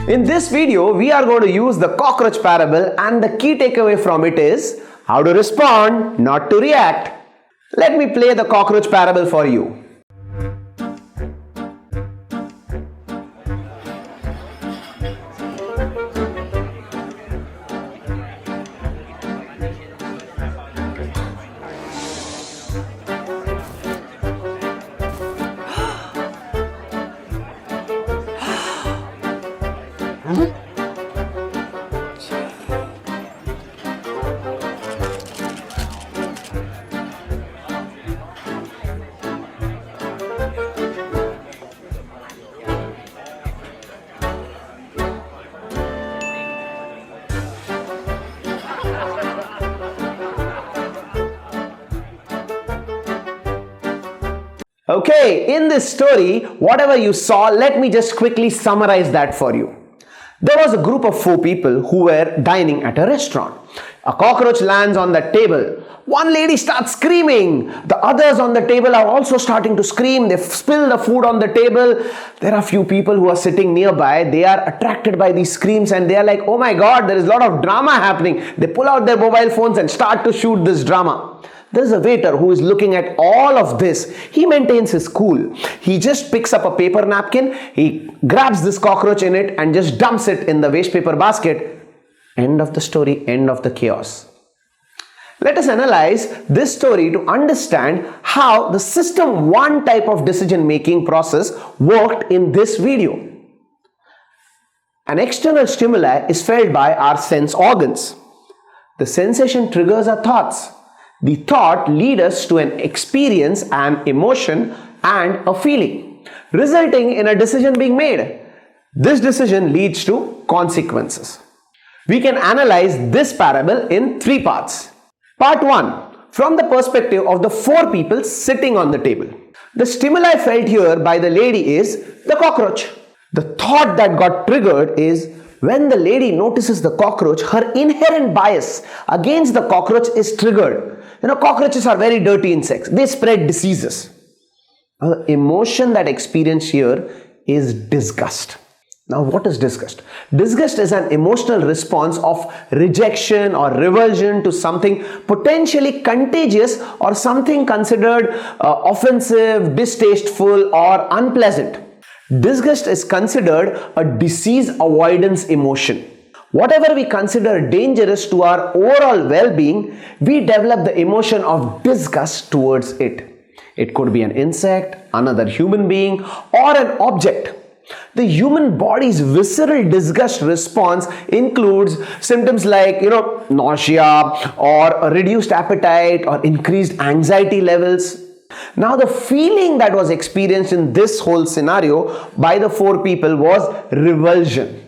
In this video, we are going to use the cockroach parable, and the key takeaway from it is how to respond, not to react. Let me play the cockroach parable for you. Okay, in this story, whatever you saw, let me just quickly summarize that for you. There was a group of 4 people who were dining at a restaurant. A cockroach lands on the table. One lady starts screaming. The others on the table are also starting to scream. They spill the food on the table. There are few people who are sitting nearby. They are attracted by these screams and they are like, oh my God, there is a lot of drama happening. They pull out their mobile phones and start to shoot this drama. There is a waiter who is looking at all of this. He maintains his cool. He just picks up a paper napkin, he grabs this cockroach in it and just dumps it in the waste paper basket. End of the story, end of the chaos. Let us analyze this story to understand how the system 1 type of decision making process worked in this video. An external stimuli is felt by our sense organs. The sensation triggers our thoughts. The thought leads us to an experience, an emotion, and a feeling, resulting in a decision being made. This decision leads to consequences. We can analyze this parable in 3 parts. Part 1, from the perspective of the 4 people sitting on the table. The stimuli felt here by the lady is the cockroach. The thought that got triggered is when the lady notices the cockroach, her inherent bias against the cockroach is triggered. Cockroaches are very dirty insects. They spread diseases. The emotion that experienced here is disgust. Now, what is disgust? Disgust is an emotional response of rejection or revulsion to something potentially contagious or something considered offensive, distasteful, or unpleasant. Disgust is considered a disease avoidance emotion. Whatever we consider dangerous to our overall well-being, we develop the emotion of disgust towards it. It could be an insect, another human being, or an object. The human body's visceral disgust response includes symptoms like, nausea or a reduced appetite or increased anxiety levels. Now, the feeling that was experienced in this whole scenario by the 4 people was revulsion.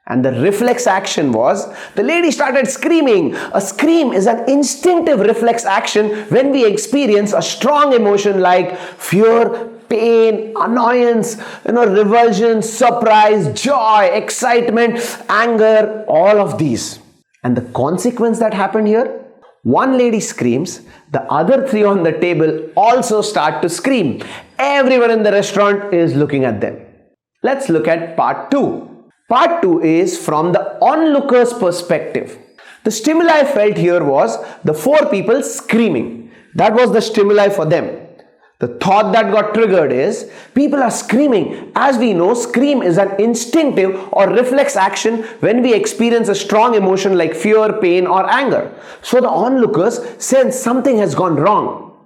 And the reflex action was, the lady started screaming. A scream is an instinctive reflex action when we experience a strong emotion like fear, pain, annoyance, revulsion, surprise, joy, excitement, anger, all of these. And the consequence that happened here? One lady screams, the other 3 on the table also start to scream. Everyone in the restaurant is looking at them. Let's look at part 2. Part 2 is from the onlooker's perspective. The stimuli felt here was the 4 people screaming. That was the stimuli for them. The thought that got triggered is people are screaming. As we know, scream is an instinctive or reflex action when we experience a strong emotion like fear, pain, or anger. So the onlookers sense something has gone wrong.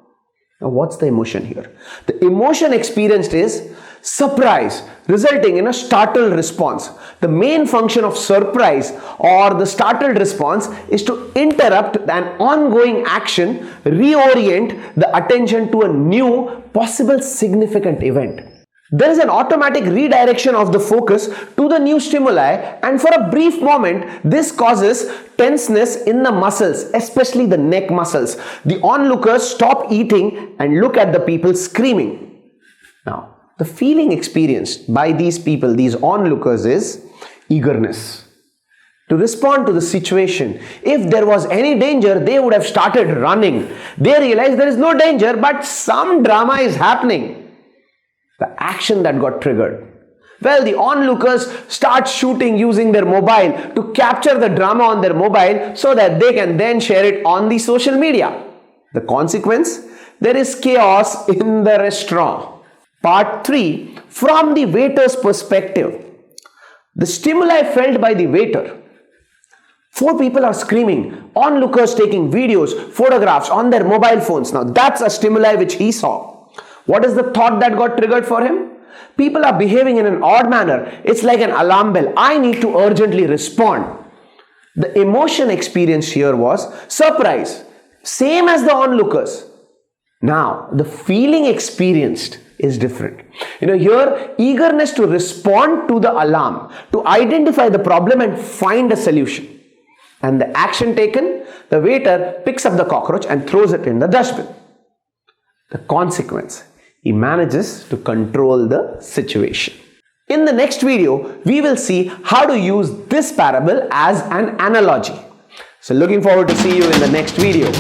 Now, what's the emotion here? The emotion experienced is surprise, resulting in a startled response. The main function of surprise or the startled response is to interrupt an ongoing action, reorient the attention to a new, possible significant event. There is an automatic redirection of the focus to the new stimuli, and for a brief moment, this causes tenseness in the muscles, especially the neck muscles. The onlookers stop eating and look at the people screaming. Now, the feeling experienced by these people, these onlookers, is eagerness to respond to the situation. If there was any danger, they would have started running. They realize there is no danger, but some drama is happening. The action that got triggered. Well, the onlookers start shooting using their mobile to capture the drama on their mobile so that they can then share it on the social media. The consequence? There is chaos in the restaurant. Part 3. From the waiter's perspective. The stimuli felt by the waiter. 4 people are screaming, onlookers taking videos, photographs on their mobile phones. Now that's a stimuli which he saw. What is the thought that got triggered for him? People are behaving in an odd manner. It's like an alarm bell. I need to urgently respond. The emotion experienced here was surprise, same as the onlookers. Now, the feeling experienced is different. Here, eagerness to respond to the alarm, to identify the problem and find a solution. And the action taken, the waiter picks up the cockroach and throws it in the dustbin. The consequence, he manages to control the situation. In the next video, we will see how to use this parable as an analogy. So looking forward to see you in the next video.